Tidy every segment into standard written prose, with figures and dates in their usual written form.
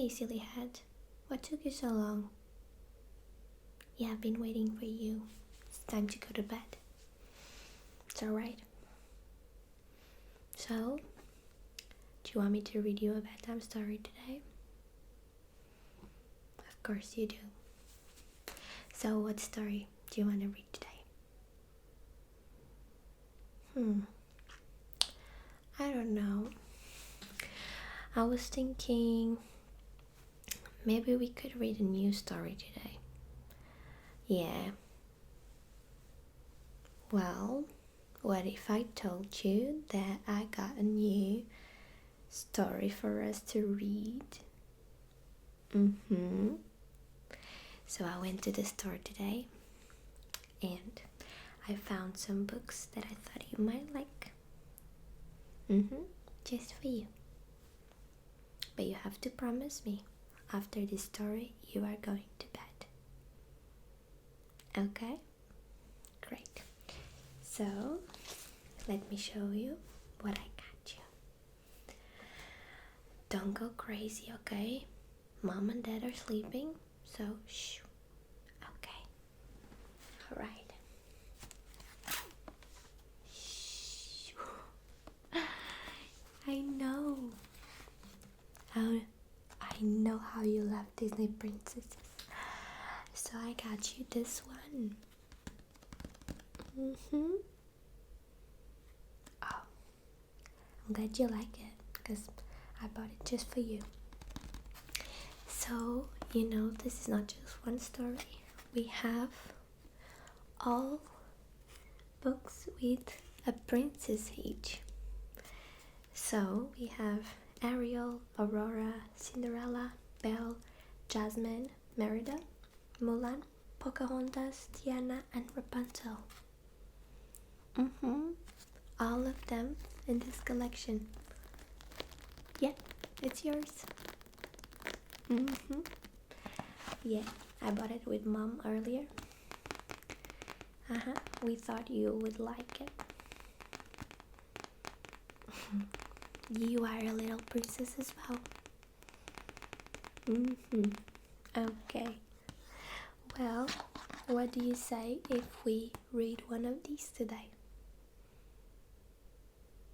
Hey, silly head. What took you so long? Yeah, I've been waiting for you. It's time to go to bed. It's alright. So, do you want me to read you a bedtime story today? Of course you do. So, what story do you want to read today? I don't know. I was thinking maybe we could read a new story today. Yeah. Well, what if I told you that I got a new story for us to read? So I went to the store today and I found some books that I thought you might like. Just for you. But you have to promise me after this story you are going to bed. Okay? Great. So, let me show you what I got you. Don't go crazy, okay? Mom and Dad are sleeping, so shh. Okay. Alright. Shh. I know how you love Disney princesses. So I got you this one. Oh, I'm glad you like it because I bought it just for you. So, this is not just one story. We have all books with a princess each. So, we have Ariel, Aurora, Cinderella, Belle, Jasmine, Merida, Mulan, Pocahontas, Tiana, and Rapunzel. All of them in this collection. Yeah, it's yours. Yeah, I bought it with Mom earlier. We thought you would like it. You are a little princess as well. Okay. Well, what do you say if we read one of these today?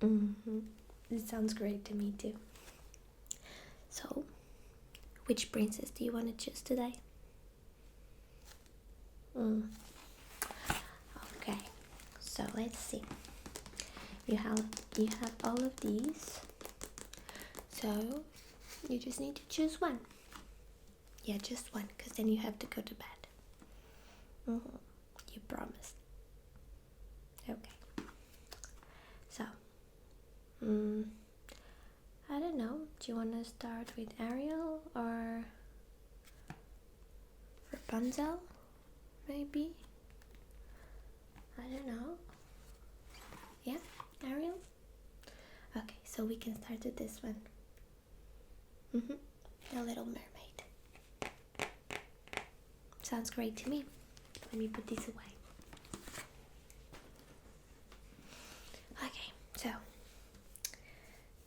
It sounds great to me too. So, which princess do you want to choose today? Okay, so let's see. You have all of these. So, you just need to choose one. Yeah, just one, because then you have to go to bed. You promised. Okay. So, I don't know. Do you want to start with Ariel or Rapunzel? Maybe? I don't know. Yeah, Ariel? Okay, so we can start with this one. The Little Mermaid. Sounds great to me. Let me put these away. Okay, so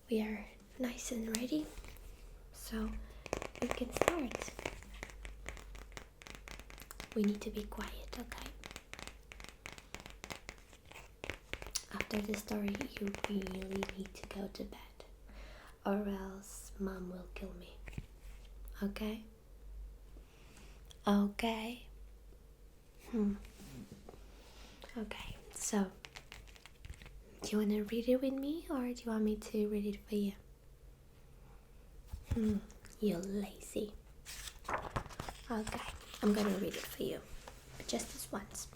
we are nice and ready. So we can start. We need to be quiet, okay? After the story, you really need to go to bed, or else Mom will kill me. Okay? Okay. Okay, so do you want to read it with me or do you want me to read it for you? You're lazy. Okay, I'm gonna read it for you, but just this once,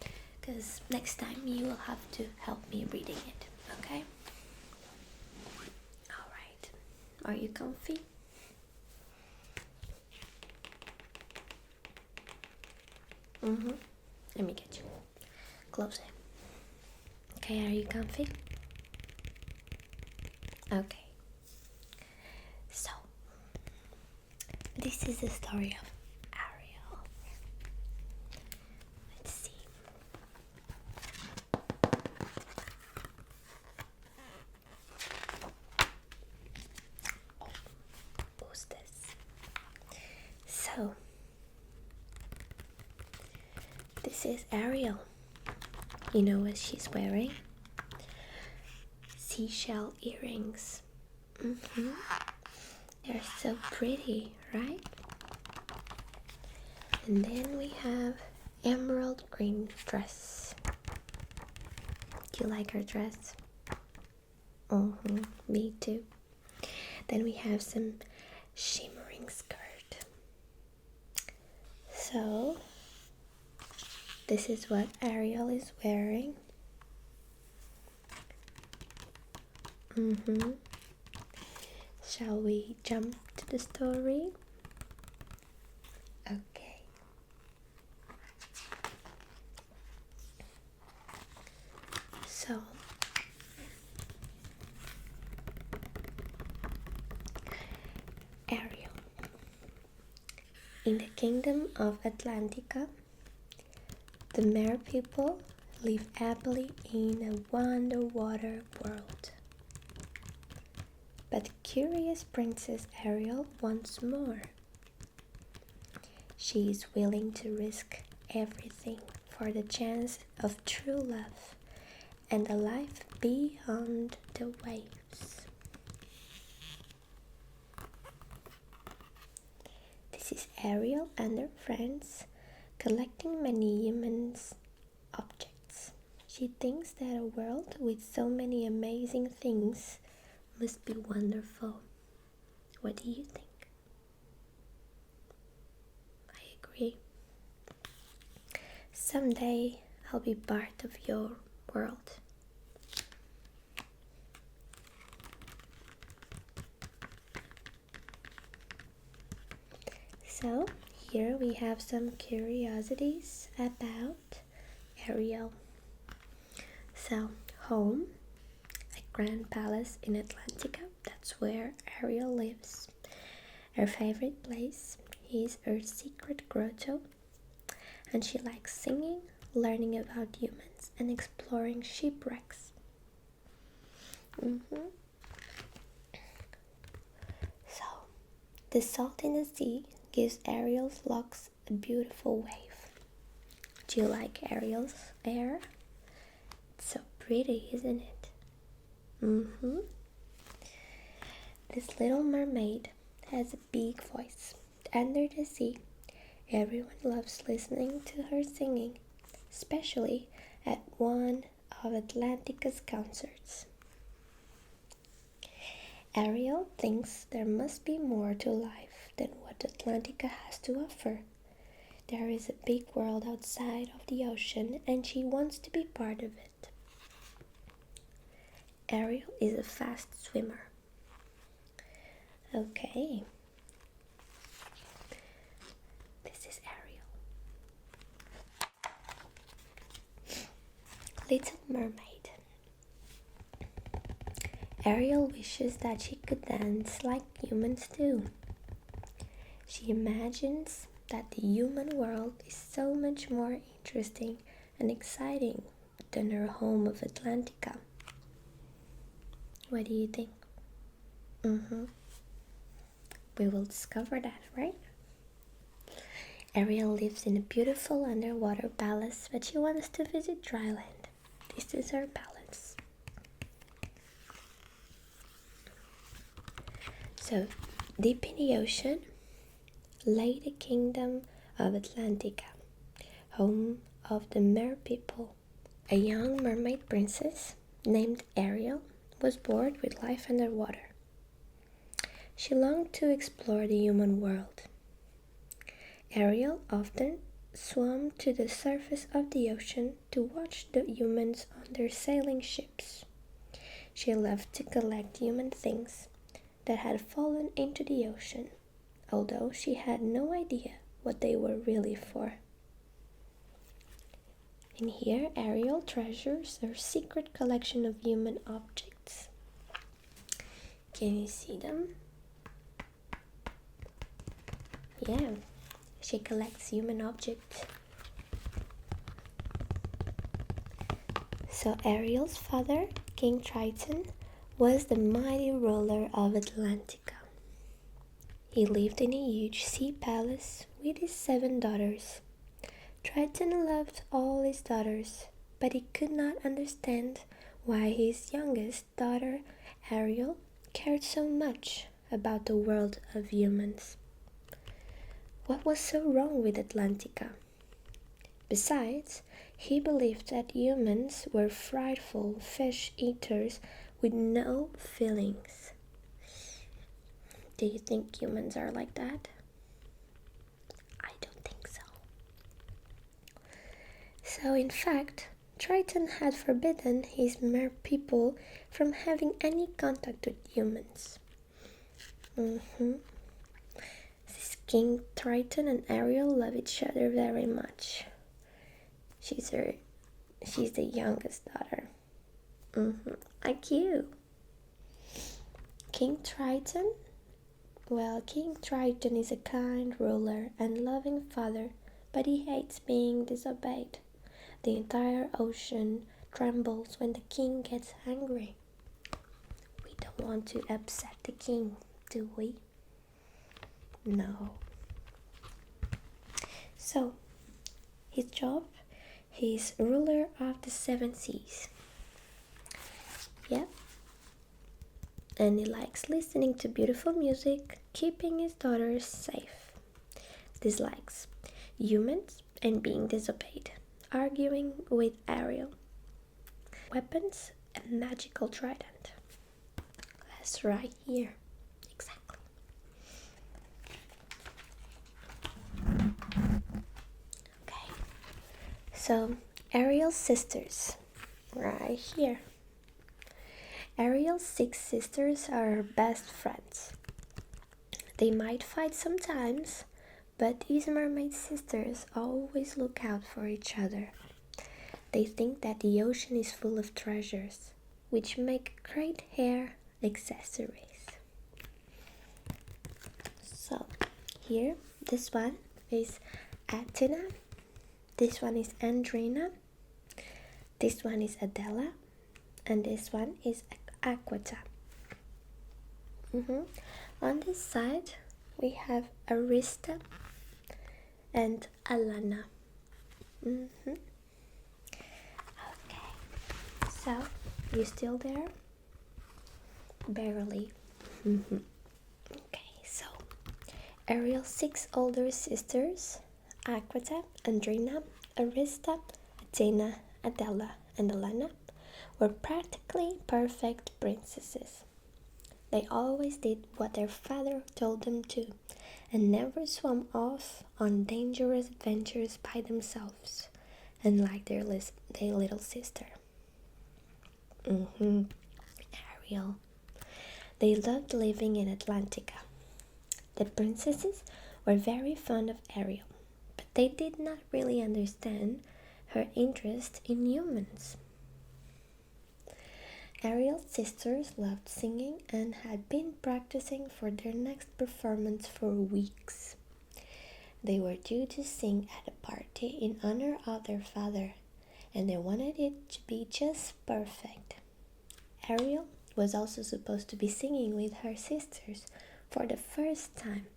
because next time you will have to help me reading it, okay? Alright, are you comfy? Let me get you closer. Okay, are you comfy? Okay. So, this is the story of Ariel. Let's see. Oh, who's this? So, this is Ariel. You know what she's wearing? Seashell earrings. They're so pretty, right? And then we have emerald green dress. Do you like her dress? Me too. Then we have some shimmering skirt. So this is what Ariel is wearing. Shall we jump to the story? Okay. So Ariel. In the kingdom of Atlantica, the mer people live happily in a underwater world. But curious Princess Ariel wants more. She is willing to risk everything for the chance of true love and a life beyond the waves. This is Ariel and her friends collecting many humans' objects. She thinks that a world with so many amazing things must be wonderful. What do you think? I agree. Someday I'll be part of your world. So here we have some curiosities about Ariel. So home, a grand palace in Atlantica. That's where Ariel lives. Her favorite place is her secret grotto, and she likes singing, learning about humans, and exploring shipwrecks. So, the salt in the sea gives Ariel's locks a beautiful wave. Do you like Ariel's hair? It's so pretty, isn't it? This little mermaid has a big voice. Under the sea, everyone loves listening to her singing, especially at one of Atlantica's concerts. Ariel thinks there must be more to life than what Atlantica has to offer. There is a big world outside of the ocean, and she wants to be part of it. Ariel is a fast swimmer. Okay. This is Ariel. Little Mermaid. Ariel wishes that she could dance like humans do. She imagines that the human world is so much more interesting and exciting than her home of Atlantica. What do you think? We will discover that, right? Ariel lives in a beautiful underwater palace, but she wants to visit dry land. This is her palace. So, deep in the ocean lay the kingdom of Atlantica, home of the mer people. A young mermaid princess named Ariel was bored with life underwater. She longed to explore the human world. Ariel often swam to the surface of the ocean to watch the humans on their sailing ships. She loved to collect human things that had fallen into the ocean, although she had no idea what they were really for. And here Ariel treasures her secret collection of human objects. Can you see them? Yeah, she collects human objects. So Ariel's father, King Triton, was the mighty ruler of Atlantica. he lived in a huge sea palace with his 7 daughters. Triton loved all his daughters, but he could not understand why his youngest daughter, Ariel, cared so much about the world of humans. What was so wrong with 𝚬𝚘𝚘𝚘? Besides, he believed that humans were frightful fish eaters with no feelings. Do you think humans are like that? I don't think so. So in fact, Triton had forbidden his mer people from having any contact with humans. This King Triton and Ariel love each other very much. She's the youngest daughter. Like you. King Triton? Well, King Triton is a kind ruler and loving father, but he hates being disobeyed. The entire ocean trembles when the king gets angry. We don't want to upset the king, do we? No. So, his job, he's ruler of the 7 seas. Yep. And he likes listening to beautiful music, keeping his daughters safe. Dislikes humans and being disobeyed. Arguing with Ariel. Weapons, a magical trident. That's right here. Exactly. Okay. So, Ariel's sisters. Right here. Ariel's 6 sisters are best friends. They might fight sometimes, but these mermaid sisters always look out for each other. They think that the ocean is full of treasures, which make great hair accessories. So, here, this one is Athena, this one is Andrina, this one is Adela, and this one is Aquata. On this side, we have Arista and Alana. Okay, so you still there? Barely. Okay, so Ariel's 6 older sisters, Aquata, Andrina, Arista, Athena, Adela, and Alana, were practically perfect princesses. They always did what their father told them to, and never swam off on dangerous adventures by themselves, unlike their little sister. Ariel. They loved living in 𝚬𝚘𝚘𝚘. The princesses were very fond of Ariel, but they did not really understand her interest in humans. Ariel's sisters loved singing and had been practicing for their next performance for weeks. They were due to sing at a party in honor of their father, and they wanted it to be just perfect. Ariel was also supposed to be singing with her sisters for the first time,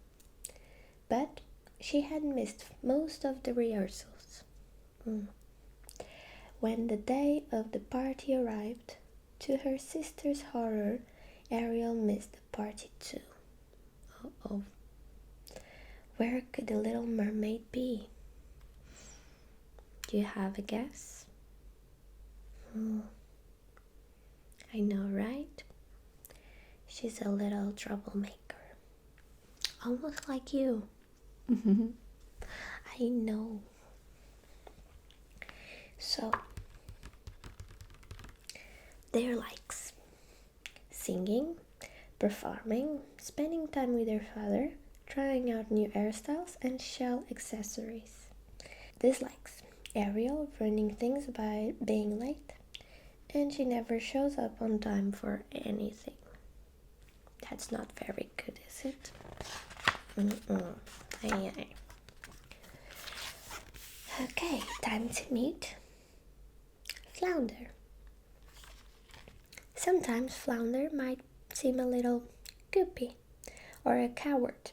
but she had missed most of the rehearsals. When the day of the party arrived, to her sister's horror, Ariel missed the party too. Where could the little mermaid be? Do you have a guess? I know, right? She's a little troublemaker. Almost like you. I know. So, their likes: singing, performing, spending time with their father, trying out new hairstyles and shell accessories. Dislikes: Ariel ruining things by being late, and she never shows up on time for anything. That's not very good, is it? Aye. Okay, time to meet Flounder. Sometimes Flounder might seem a little goopy or a coward,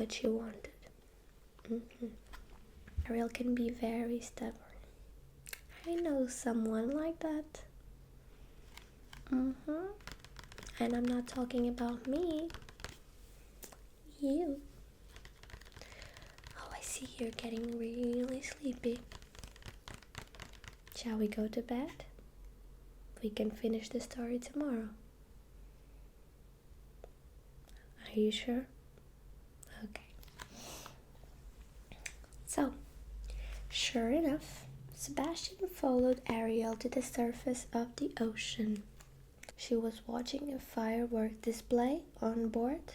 what she wanted. Ariel can be very stubborn. I know someone like that. And I'm not talking about me. You. Oh, I see you're getting really sleepy. Shall we go to bed? We can finish the story tomorrow. Are you sure? Okay. So, sure enough, Sebastian followed Ariel to the surface of the ocean. She was watching a firework display on board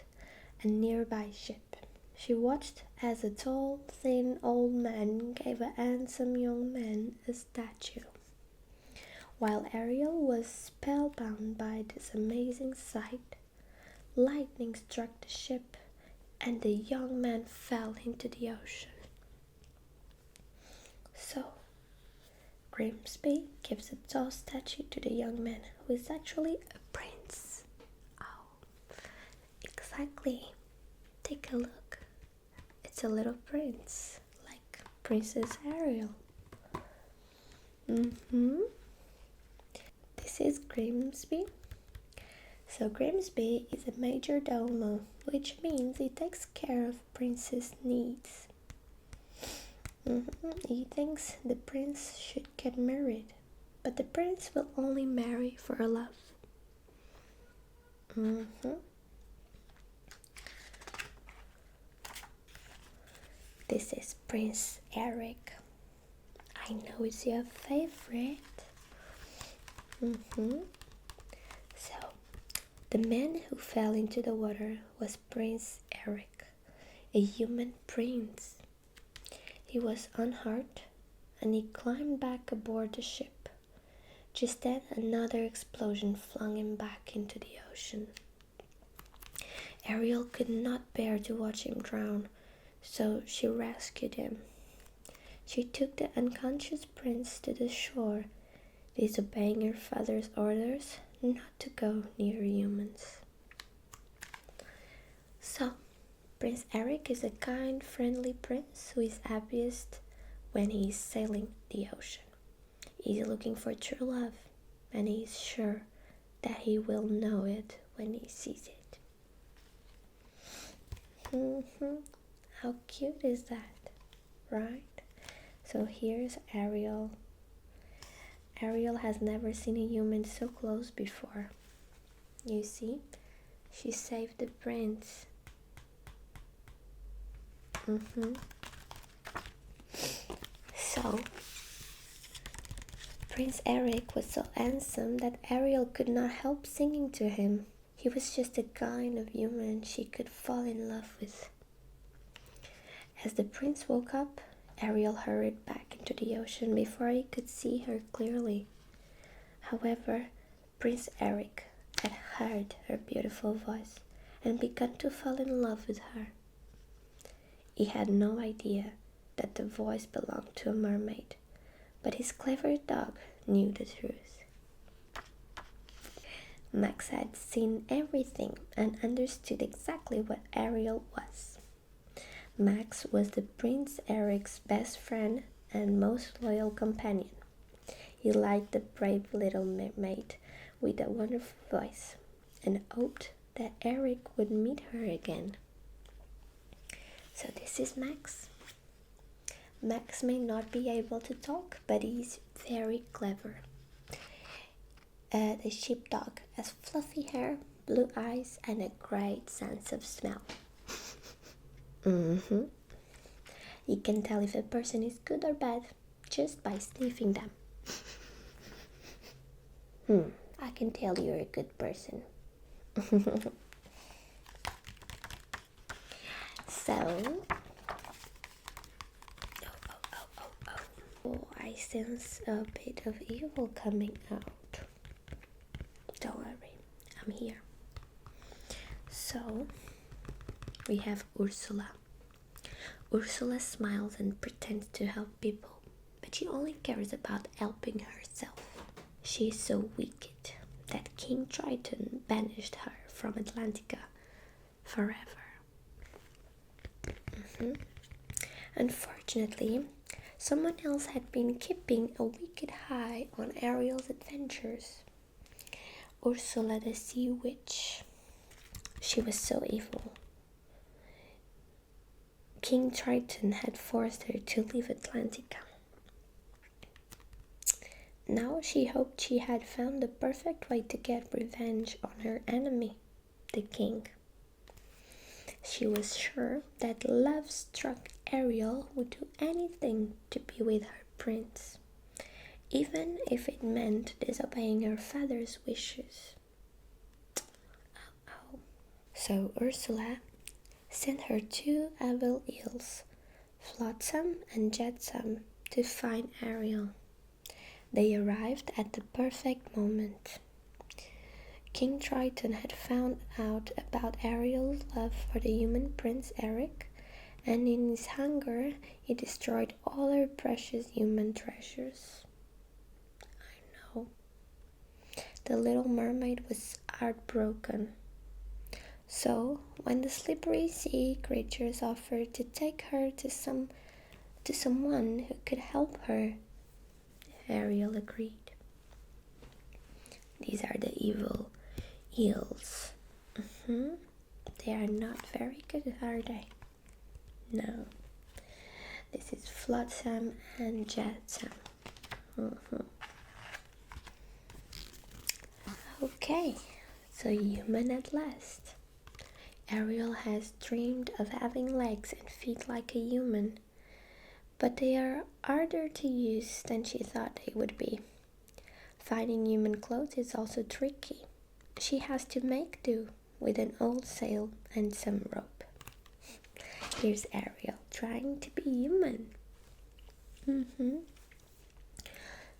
a nearby ship. She watched as a tall, thin old man gave a handsome young man a statue. While Ariel was spellbound by this amazing sight, lightning struck the ship and the young man fell into the ocean. So, 𝗏𝗏𝗏𝗏 gives a tall statue to the young man, who is actually a prince. Oh, exactly. Take a look. It's a little prince, like Princess Ariel. This is 𝗏𝗏𝗏𝗏. So 𝗏𝗏𝗏𝗏 is a major domo, which means he takes care of princess' needs. He thinks the prince should get married, but the prince will only marry for love. This is Prince Eric. I know it's your favorite. So, the man who fell into the water was Prince Eric, a human prince. He was unhurt and he climbed back aboard the ship. Just then, another explosion flung him back into the ocean. Ariel could not bear to watch him drown, so she rescued him. She took the unconscious prince to the shore, disobeying her father's orders not to go near humans. So, Prince Eric is a kind, friendly prince who is happiest when he is sailing the ocean. He is looking for true love, and he is sure that he will know it when he sees it. How cute is that, right? So here's Ariel. Ariel has never seen a human so close before. You see, she saved the prince. So, Prince Eric was so handsome that Ariel could not help singing to him. He was just the kind of human she could fall in love with. As the prince woke up, Ariel hurried back into the ocean before he could see her clearly. However, Prince Eric had heard her beautiful voice and begun to fall in love with her. He had no idea that the voice belonged to a mermaid, but his clever dog knew the truth. Max had seen everything and understood exactly what Ariel was. Max was the Prince Eric's best friend and most loyal companion. He liked the brave little mermaid with a wonderful voice and hoped that Eric would meet her again. So this is Max. Max may not be able to talk, but he's very clever. The sheepdog has fluffy hair, blue eyes, and a great sense of smell. You can tell if a person is good or bad just by sniffing them. I can tell you're a good person. So, oh, I sense a bit of evil coming out. Don't worry, I'm here. So, we have Ursula. Ursula smiles and pretends to help people, but she only cares about helping herself. She is so wicked that King Triton banished her from Atlantica forever. Unfortunately, someone else had been keeping a wicked eye on Ariel's adventures. Ursula the sea witch. She was so evil. King Triton had forced her to leave Atlantica. Now she hoped she had found the perfect way to get revenge on her enemy, the king. She was sure that love-struck Ariel would do anything to be with her prince, even if it meant disobeying her father's wishes. So Ursula sent her two evil eels, 𝚂𝚘𝚘𝚘 and 𝗪𝚘𝚘𝚘, to find Ariel. They arrived at the perfect moment. King Triton had found out about Ariel's love for the human prince Eric, and in his hunger he destroyed all her precious human treasures. I know. The little mermaid was heartbroken. So, when the slippery sea creatures offered to take her to someone who could help her, Ariel agreed. These are the evil eels. They are not very good, are they? No. This is 𝚂𝚘𝚘 and 𝗪𝚘𝚘𝚘. Okay, so human at last. Ariel has dreamed of having legs and feet like a human, but they are harder to use than she thought they would be. Finding human clothes is also tricky. She has to make do with an old sail and some rope. Here's Ariel trying to be human.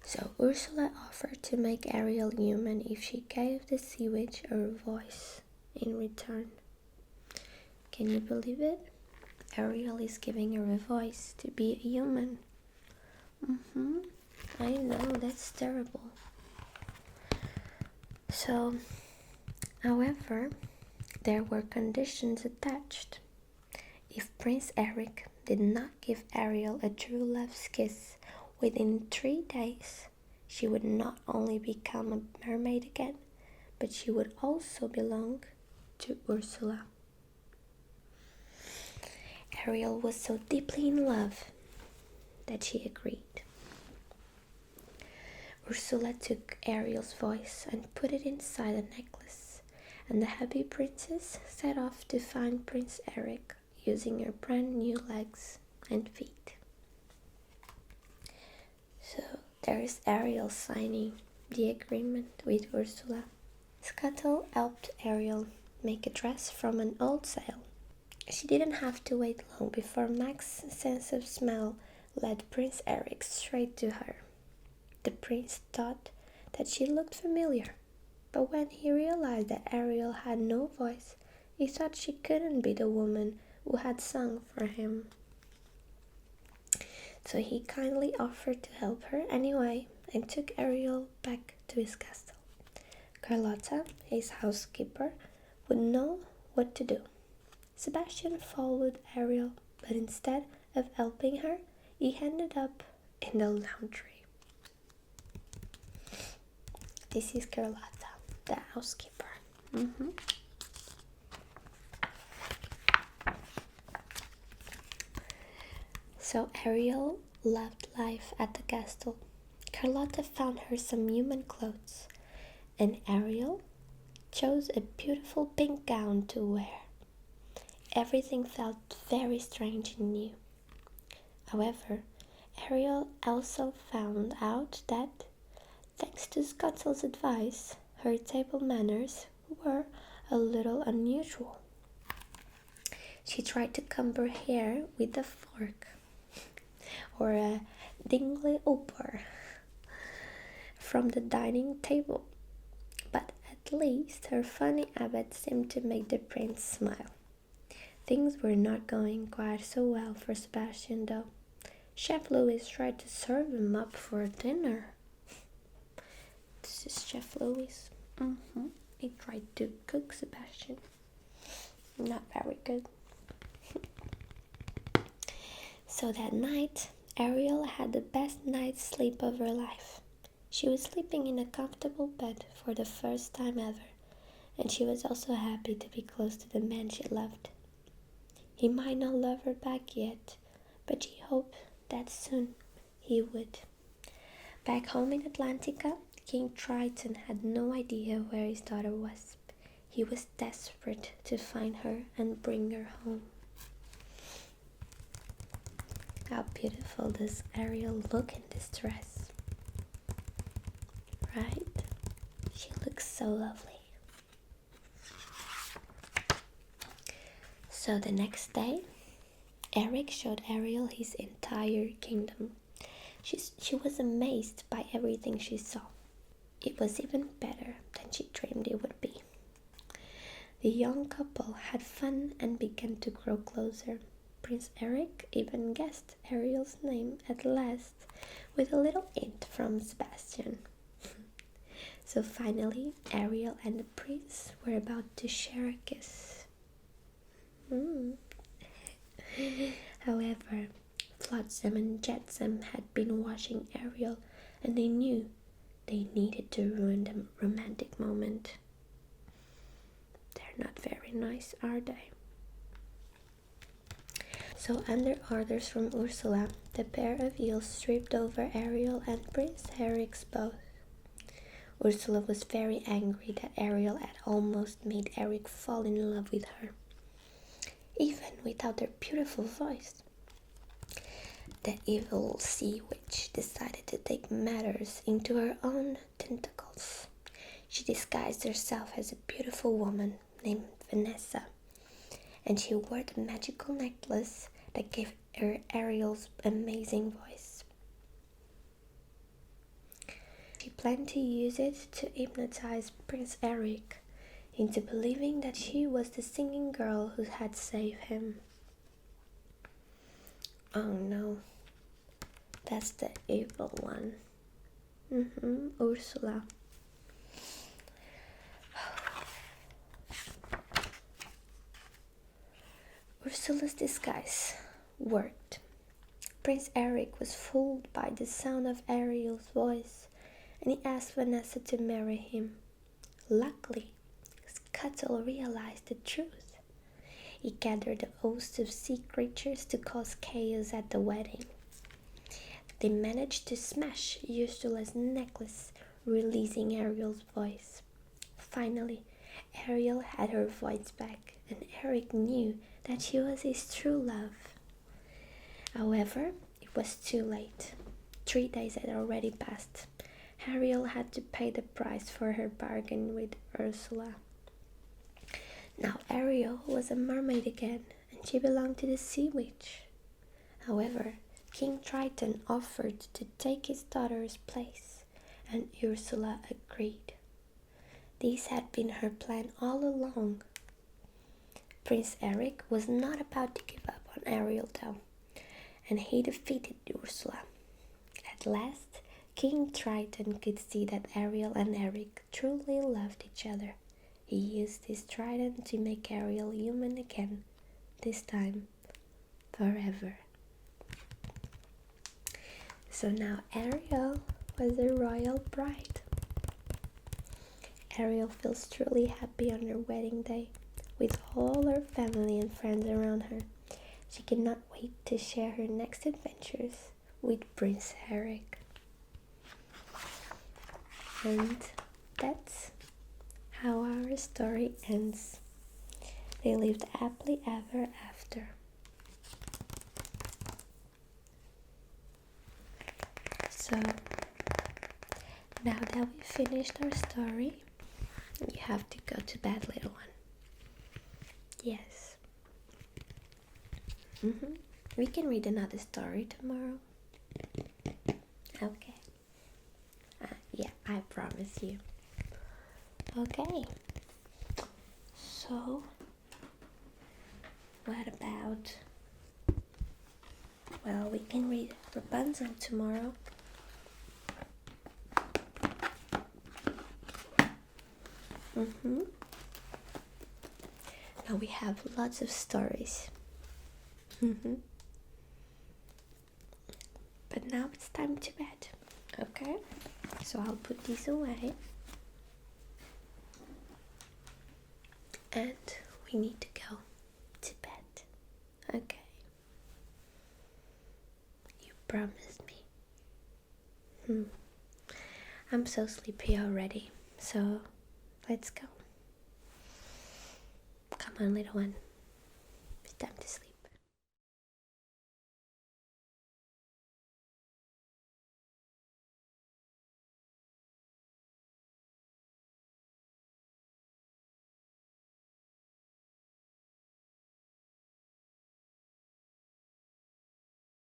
So Ursula offered to make Ariel human if she gave the sea witch her voice in return. Can you believe it? Ariel is giving her a voice to be a human. I know, that's terrible. So, however, there were conditions attached. If Prince Eric did not give Ariel a true love's kiss within 3 days, she would not only become a mermaid again, but she would also belong to Ursula. Ariel was so deeply in love that she agreed. Ursula took Ariel's voice and put it inside a necklace, and the happy princess set off to find Prince Eric using her brand new legs and feet. So there is Ariel signing the agreement with Ursula. 𝚂𝚘𝚘𝚘 helped Ariel make a dress from an old sail. She didn't have to wait long before Max's sense of smell led Prince Eric straight to her. The prince thought that she looked familiar, but when he realized that Ariel had no voice, he thought she couldn't be the woman who had sung for him. So he kindly offered to help her anyway and took Ariel back to his castle. Carlotta, his housekeeper, would know what to do. Sebastian followed Ariel, but instead of helping her, he ended up in the laundry. This is Carlotta, the housekeeper. So Ariel loved life at the castle. Carlotta found her some human clothes, and Ariel chose a beautiful pink gown to wear. Everything felt very strange and new. However, Ariel also found out that, thanks to Scutzel's advice, her table manners were a little unusual. She tried to comb her hair with a fork, or a 𝗙𝗓𝗓𝗓 from the dining table, but at least her funny habit seemed to make the prince smile. Things were not going quite so well for Sebastian, though. Chef Louis tried to serve him up for dinner. This is Chef Louis. He tried to cook Sebastian. Not very good. So that night, Ariel had the best night's sleep of her life. She was sleeping in a comfortable bed for the first time ever, and she was also happy to be close to the man she loved. He might not love her back yet, but she hoped that soon he would. Back home in Atlantica, King Triton had no idea where his daughter was. He was desperate to find her and bring her home. How beautiful does Ariel look in this dress? Right? She looks so lovely. So the next day, Eric showed Ariel his entire kingdom. She was amazed by everything she saw. It was even better than she dreamed it would be. The young couple had fun and began to grow closer. Prince Eric even guessed Ariel's name at last, with a little hint from Sebastian. So finally, Ariel and the prince were about to share a kiss. However, Flotsam and Jetsam had been watching Ariel, and they knew they needed to ruin the romantic moment. They're not very nice, are they? So under orders from Ursula, the pair of eels stripped over Ariel and Prince Eric's boat. Ursula was very angry that Ariel had almost made Eric fall in love with her, even without her beautiful voice. The evil sea witch decided to take matters into her own tentacles. She disguised herself as a beautiful woman named Vanessa, and she wore the magical necklace that gave her Ariel's amazing voice. She planned to use it to hypnotize Prince Eric into believing that she was the singing girl who had saved him. Oh no, that's the evil one. Ursula. Ursula's disguise worked. Prince Eric was fooled by the sound of Ariel's voice, and he asked Vanessa to marry him. Luckily, Scuttle realized the truth. He gathered a host of sea creatures to cause chaos at the wedding. They managed to smash Ursula's necklace, releasing Ariel's voice. Finally, Ariel had her voice back, and Eric knew that she was his true love. However, it was too late. 3 days had already passed. Ariel had to pay the price for her bargain with Ursula. Now Ariel was a mermaid again, and she belonged to the sea witch. However, King Triton offered to take his daughter's place, and Ursula agreed. This had been her plan all along. Prince Eric was not about to give up on Ariel though, and he defeated Ursula. At last, King Triton could see that Ariel and Eric truly loved each other. He used his trident to make Ariel human again, this time forever. So now Ariel was a royal bride. Ariel feels truly happy on her wedding day, with all her family and friends around her. She cannot wait to share her next adventures with Prince Eric. And that's how our story ends. They lived happily ever after. So, now that we finished our story, you have to go to bed, little one. Yes. We can read another story tomorrow. Okay. Yeah, I promise you. Okay. So, what about... Well, we can read Rapunzel tomorrow. Now we have lots of stories. now it's time to bed. Okay, so I'll put these away. And we need to go to bed. Okay. You promised me. I'm so sleepy already, so let's go. Come on, little one. It's time to sleep.